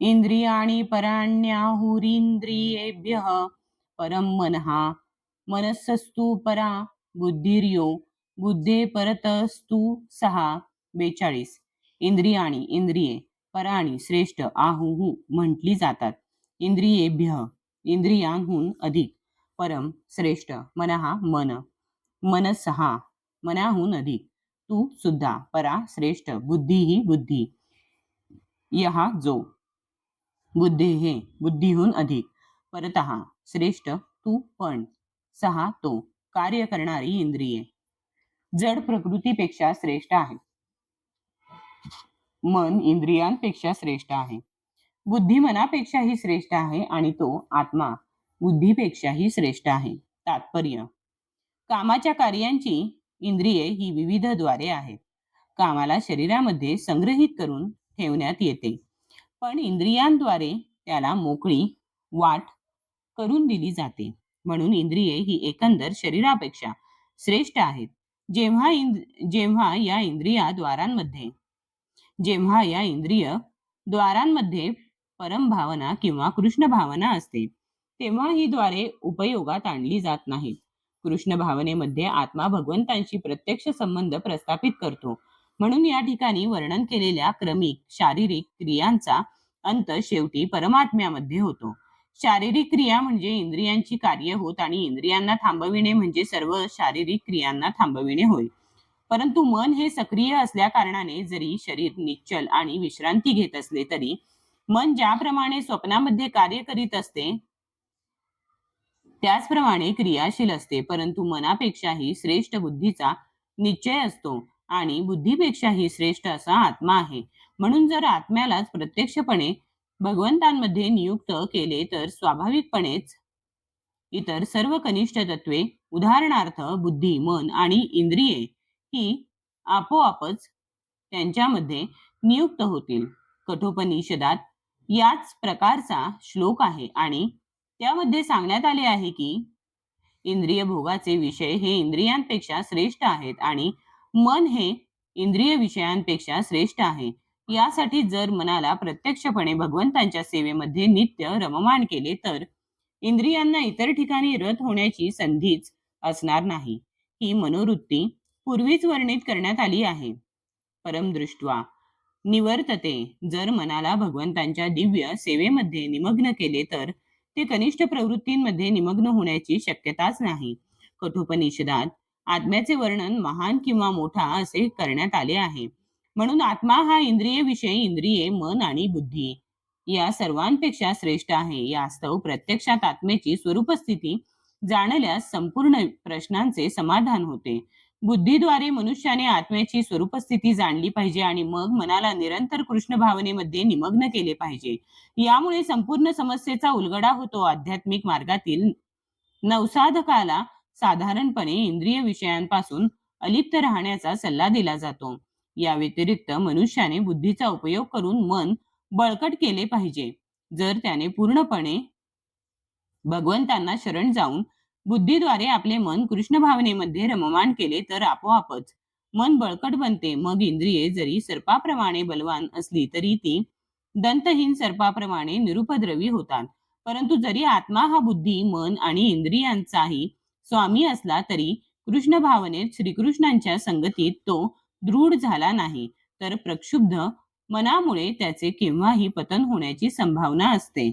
इंद्रियाणि पराण्याहुरीन्द्रियेभ्यः परं मनः मनस्सस्तु परा बुद्धिर्यो बुद्धे परतस्तु सहा. 42. इंद्रियाणी इंद्रिये पराणी श्रेष्ठ आहुहु म्हटली जातात. इंद्रियेभ्य इंद्रियांहून अधिक परम श्रेष्ठ मनः मन मनसहा मनाहून अधिक तू सुद्धा परा श्रेष्ठ बुद्धी ही बुद्धी यहा जो बुद्धेहे बुद्धीहून अधिक परतः श्रेष्ठ तू पण सहा तो कार्य करणारी इंद्रिये जड प्रकृतीपेक्षा श्रेष्ठ आहे. मन इंद्रियांपेक्षा श्रेष्ठ आहे. बुद्धी मनापेक्षाही श्रेष्ठ आहे आणि तो आत्मा बुद्धीपेक्षाही श्रेष्ठ आहे. तात्पर्य कामाच्या कार्यांची इंद्रिये ही विविध द्वारे आहेत. कामाला शरीरामध्ये संग्रहित करून ठेवण्यात येते, पण इंद्रियांद्वारे त्याला मोकळी वाट करून दिली जाते. म्हणून इंद्रिये ही एकंदर शरीरापेक्षा श्रेष्ठ आहेत. जेव्हा या इंद्रिय द्वारांमध्ये परम भावना किंवा कृष्ण भावना असते, तेव्हा ही द्वारे उपयोगात आणली जात नाहीत. कृष्ण भावनेमध्ये आत्मा भगवंतांशी प्रत्यक्ष संबंध प्रस्थापित करतो. म्हणून या ठिकाणी वर्णन केलेल्या क्रमिक शारीरिक क्रियांचा अंत शेवटी परमात्म्यामध्ये होतो. शारीरिक क्रिया म्हणजे इंद्रियांची कार्य होत आणि इंद्रियांना थांबविणे म्हणजे सर्व शारीरिक क्रियांना थांबविणे होय. परंतु मन हे सक्रिय असल्या कारणाने जरी शरीर निश्चल आणि विश्रांती घेत असले तरी मन ज्याप्रमाणे स्वप्नामध्ये कार्य करीत असते त्याचप्रमाणे क्रियाशील असते. परंतु मनापेक्षाही श्रेष्ठ बुद्धीचा निश्चय असतो आणि बुद्धीपेक्षाही श्रेष्ठ असा आत्मा आहे. म्हणून जर आत्म्यालाच प्रत्यक्षपणे भगवंतांमध्ये नियुक्त केले तर स्वाभाविकपणेच इतर सर्व कनिष्ठ तत्वे उदाहरणार्थ बुद्धी मन आणि इंद्रिये ही आपोआपच त्यांच्यामध्ये नियुक्त होतील. कठोपनिषदात याच प्रकारचा श्लोक आहे आणि त्यामध्ये सांगण्यात आले आहे की इंद्रिय भोगाचे विषय हे इंद्रियांपेक्षा श्रेष्ठ आहेत आणि मन हे इंद्रिय विषयांपेक्षा श्रेष्ठ आहे. यासाठी जर मनाला प्रत्यक्षपणे भगवंतांच्या सेवेमध्ये नित्य रममाण केले तर इंद्रियांना इतर ठिकाणी रत होण्याची संधीच असणार नाही. ही मनोवृत्ती पूर्वीच वर्णित करण्यात आली आहे. परमदृष्ट्वा निवर्तते. जर मनाला भगवंतांच्या दिव्य सेवेमध्ये निमग्न केले तर ते कनिष्ठ प्रवृत्तींमध्ये निमग्न होण्याची शक्यताच नाही. कठोपनिषदात आत्म्याचे वर्णन महान किंवा मोठा असे करण्यात आले आहे. म्हणून आत्मा हा इंद्रिय विषय इंद्रिये मन आणि बुद्धी या सर्वांपेक्षा श्रेष्ठ आहे. यास्तव प्रत्यक्षात आत्मेची स्वरूपस्थिती जाणल्यास संपूर्ण प्रश्नांचे समाधान होते. बुद्धीद्वारे मनुष्याने आत्म्याची स्वरूपस्थिती जाणली पाहिजे आणि मग मनाला निरंतर कृष्ण भावनेमध्ये निमग्न केले पाहिजे. यामुळे संपूर्ण समस्येचा उलगडा होतो. आध्यात्मिक मार्गातील नवसाधकाला साधारणपणे इंद्रिय विषयांपासून अलिप्त राहण्याचा सल्ला दिला जातो. या व्यतिरिक्त मनुष्याने बुद्धीचा उपयोग करून मन बळकट केले पाहिजे. जर त्याने पूर्णपणे भगवंतांना शरण जाऊन बुद्धीद्वारे आपले मन कृष्ण भावनेमध्ये रममाण केले तर आपोआपच मन बळकट बनते. मग इंद्रिये जरी सर्पाप्रमाणे बलवान असली तरी ती दंतहीन सर्पाप्रमाणे निरुपद्रवी होतात. परंतु जरी आत्मा हा बुद्धी मन आणि इंद्रियांचाही स्वामी असला तरी कृष्ण भावनेत श्रीकृष्णांच्या संगतीत तो दृढ झाला नाही तर प्रक्षुब्ध मनामुळे त्याचे केव्हाही पतन होण्याची संभावना असते.